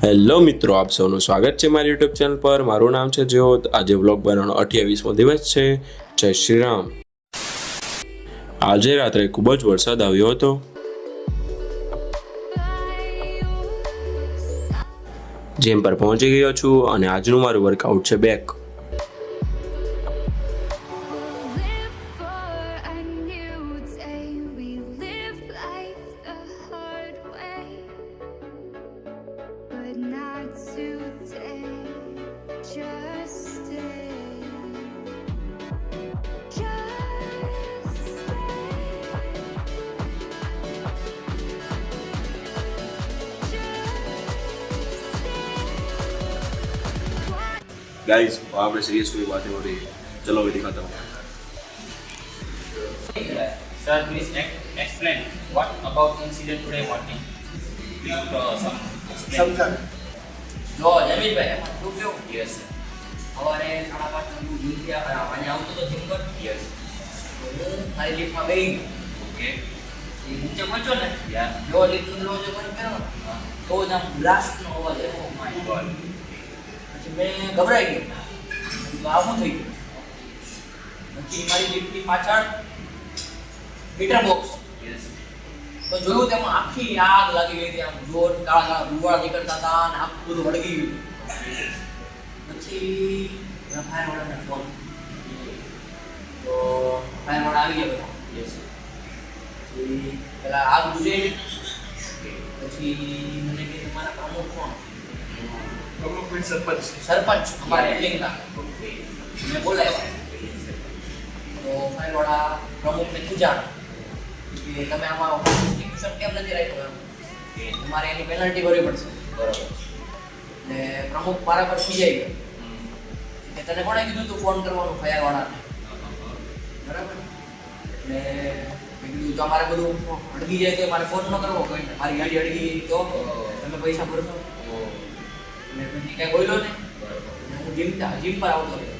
Hello મિત્રો, આપ સૌનું સ્વાગત છે મારી યુટ્યુબ ચેનલ પર। મારું નામ છે જ્યોત। આજે વ્લોગ બનાવવાનો 28મો દિવસ છે। જય શ્રી રામ। આજે રાત્રે ખૂબ જ વરસાદ આવ્યો હતો। જીમ પર પહોંચી ગયો છું અને આજનું મારું વર્કઆઉટ છે બેક। गाइस वहाँ पे सीरियस कोई बातें हो रही है, चलो मैं दिखाता हूँ। Sir, please explain what about incident today morning. Please explain. જો જમીનભાઈ એમાં શું કેવું? યસ સવારે 5:30 હું જીમ થી અહીંયા આવતો તો જીમ પર. યસ હું મારી લિફ્ટમાં બેસી ગયો. ઓકે એ નીચે પહોંચ્યો ને યાર જો લિફ્ટનો દરવાજો બંધ કર્યો તો જ આમ બ્લાસ્ટનો અવાજ આવ્યો. ઓ માય ગોડ, પછી મેં ગભરાઈ ગયો તો આ શું થઈ ગયું? પછી મારી લિફ્ટની પાછળ મીટર બોક્સ તો જોયું તેમાં આખી આગ લાગી ગઈ હતી। આમ જોર કાળા ધુવાળા નીકળતા હતા અને આખું બધું વળગી ગયું। પછી મેં ફાયરવાળાને ફોન તો ફાયરવાળા આવી ગયા બધા। પછી પેલા આગ બુઝાઈ, પછી મને કે તમારા પ્રમુખ કોણ? પ્રમુખ સરપંચ અમારા બિલ્ડિંગના। મેં બોલાવ્યા તો ફાયરવાળા પ્રમુખને પૂછ્યા કે તમે આમાં ઇન્સ્ટિટ્યુશન કેમ નથી રાખ્યો? કે તમારે એની પેનલ્ટી ભરવી પડશે। બરાબર। ને પ્રમુખ મારા પર ખીજાઈ ગયો કે તને કોણે કીધું તું ફોન કરવાનું ફાયરવાળાને? બરાબર। એટલે મેં કીધું તો અમારે બધું અડગી જાય તો મારે ફોન ન કરવો કોઈને, મારી ગાડી અડગી ગઈ તો તમે પૈસા ભરશો? એટલે પછી કાંઈ બોલ્યો નહીં। હું જીમ પર આવતો રહ્યો।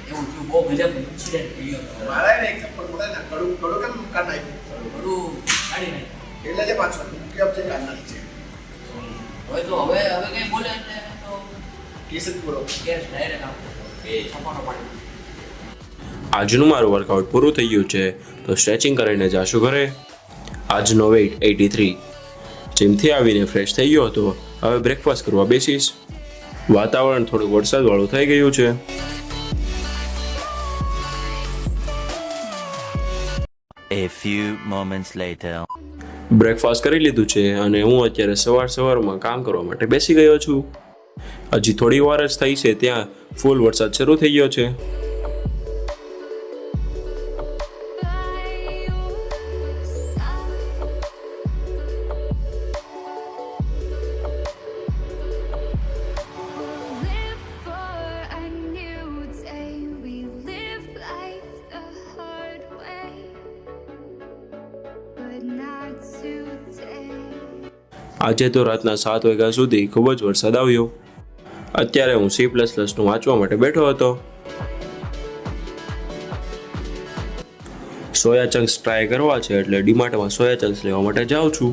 એવું થયું, બહુ ગજબ ઇન્સિડન્ટ થયો। મારા ને એક ચપ્પલ મોટા ના કડું કેમ કાઢ નાખ્યું? બધું કાઢી નાખ્યું એટલે જે પાછળ મુખ્ય અબ જે કાઢ નાખી છે હવે કઈ બોલે એટલે તો કેસ જ પૂરો કેસ ડાયરેક્ટ આપો એ છપાનો પાડી। આજનું મારું વર્કઆઉટ પૂરું થઈ ગયું છે તો સ્ટ્રેચિંગ કરીને જાશું ઘરે। આજનો વેઇટ 83। જીમથી આવીને ફ્રેશ થઈ ગયો હતો, હવે બ્રેકફાસ્ટ કરવા બેસીશ। વાતાવરણ થોડું વરસાદવાળું થઈ ગયું છે। A few moments later. Breakfast કરી લીધું છે અને હું અત્યારે સવારમાં કામ કરવા માટે બેસી ગયો છું। હજી થોડી વાર જ થઈ છે ત્યાં ફૂલ વરસાદ શરૂ થઈ ગયો છે। આજે તો રાતના 7 વાગ્યા સુધી ખૂબ જ વરસાદ આવ્યો। અત્યારે હું C++નું વાંચવા માટે બેઠો હતો। સોયા ચંક્સ ટ્રાય કરવા છે એટલે ડીમાર્ટમાં સોયા ચંક્સ લેવા માટે જાઉં છું।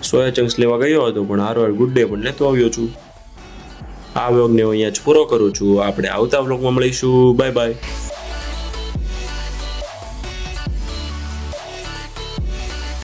સોયા ચંક્સ લેવા ગયો હતો પણ હારવાર ગુડ ડે પણ લેતો આવ્યો છું। આ વ્લોગને હું અહીંયા જ પૂરો કરું છું। આપણે આવતા વ્લોગમાં મળીશું। Bye bye.